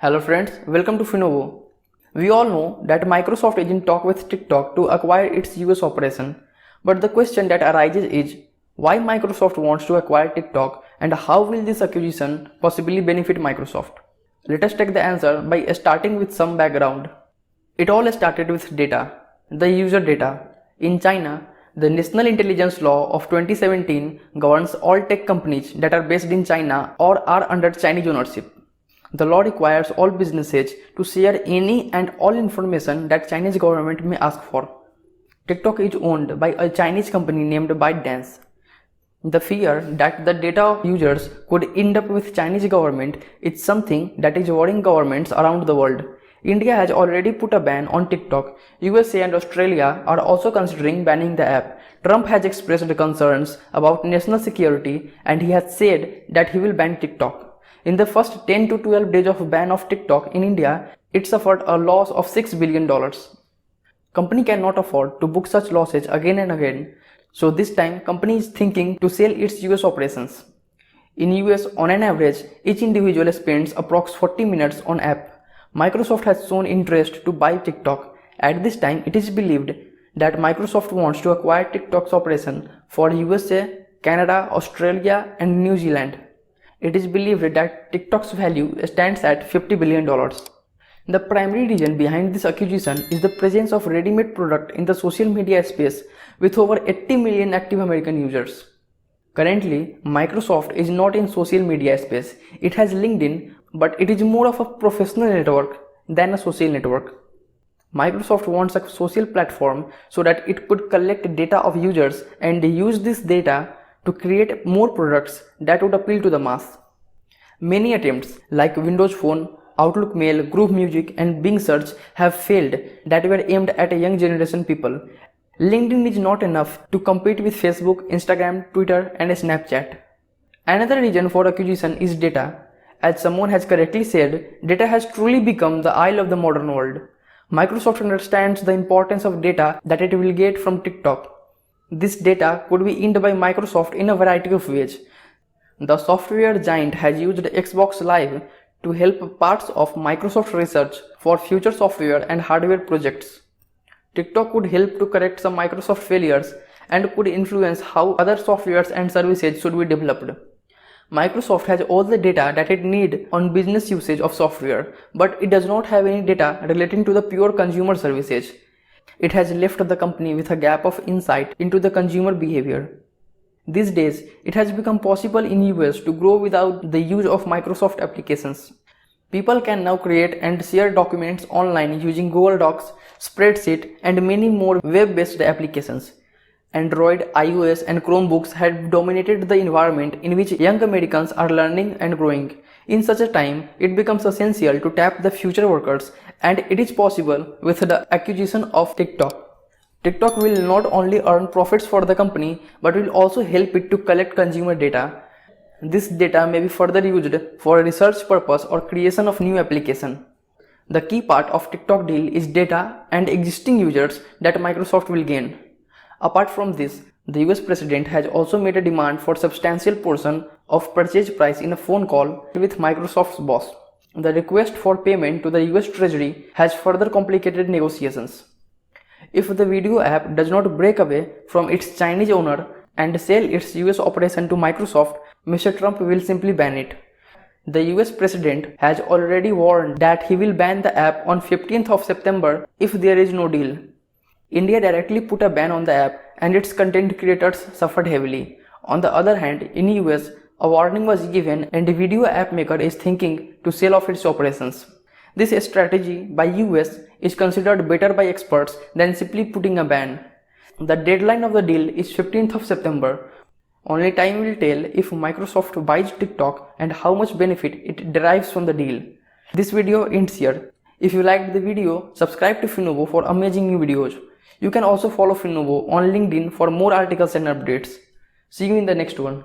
Hello friends, welcome to Finovo. We all know that Microsoft is in talk with TikTok to acquire its US operation. But the question that arises is, why Microsoft wants to acquire TikTok and how will this acquisition possibly benefit Microsoft? Let us take the answer by starting with some background. It all started with data, the user data. In China, the National Intelligence Law of 2017 governs all tech companies that are based in China or are under Chinese ownership. The law requires all businesses to share any and all information that Chinese government may ask for. TikTok is owned by a Chinese company named ByteDance. The fear that the data of users could end up with Chinese government is something that is worrying governments around the world. India has already put a ban on TikTok. USA and Australia are also considering banning the app. Trump has expressed concerns about national security and he has said that he will ban TikTok. In the first 10 to 12 days of ban of TikTok in India, it suffered a loss of $6 billion. Company cannot afford to book such losses again and again. So this time company is thinking to sell its US operations. In US, on an average, each individual spends approx 40 minutes on app. Microsoft has shown interest to buy TikTok. At this time, it is believed that Microsoft wants to acquire TikTok's operation for USA, Canada, Australia and New Zealand. It is believed that TikTok's value stands at $50 billion. The primary reason behind this acquisition is the presence of ready-made product in the social media space with over 80 million active American users. Currently, Microsoft is not in social media space. It has LinkedIn, but it is more of a professional network than a social network. Microsoft wants a social platform so that it could collect data of users and use this data to create more products that would appeal to the mass. Many attempts like Windows Phone, Outlook Mail, Groove Music and Bing Search have failed that were aimed at a young generation people. LinkedIn is not enough to compete with Facebook, Instagram, Twitter and Snapchat. Another reason for acquisition is data. As someone has correctly said, data has truly become the oil of the modern world. Microsoft understands the importance of data that it will get from TikTok. This data could be earned by Microsoft in a variety of ways. The software giant has used Xbox Live to help parts of Microsoft research for future software and hardware projects. TikTok could help to correct some Microsoft failures and could influence how other softwares and services should be developed. Microsoft has all the data that it needs on business usage of software, but it does not have any data relating to the pure consumer services. It has left the company with a gap of insight into the consumer behavior. These days, it has become possible in US to grow without the use of Microsoft applications. People can now create and share documents online using Google Docs, Spreadsheet and many more web-based applications. Android, iOS and Chromebooks have dominated the environment in which young Americans are learning and growing. In such a time, it becomes essential to tap the future workers, and it is possible with the acquisition of TikTok. TikTok will not only earn profits for the company, but will also help it to collect consumer data. This data may be further used for research purpose or creation of new application. The key part of TikTok deal is data and existing users that Microsoft will gain. Apart from this, the US President has also made a demand for substantial portion of purchase price in a phone call with Microsoft's boss. The request for payment to the US Treasury has further complicated negotiations. If the video app does not break away from its Chinese owner and sell its US operation to Microsoft, Mr. Trump will simply ban it. The US President has already warned that he will ban the app on 15th of September if there is no deal. India directly put a ban on the app and its content creators suffered heavily. On the other hand, in US, a warning was given and the video app maker is thinking to sell off its operations. This strategy by US is considered better by experts than simply putting a ban. The deadline of the deal is 15th of September. Only time will tell if Microsoft buys TikTok and how much benefit it derives from the deal. This video ends here. If you liked the video, subscribe to Finovo for amazing new videos. You can also follow Finovo on LinkedIn for more articles and updates. See you in the next one.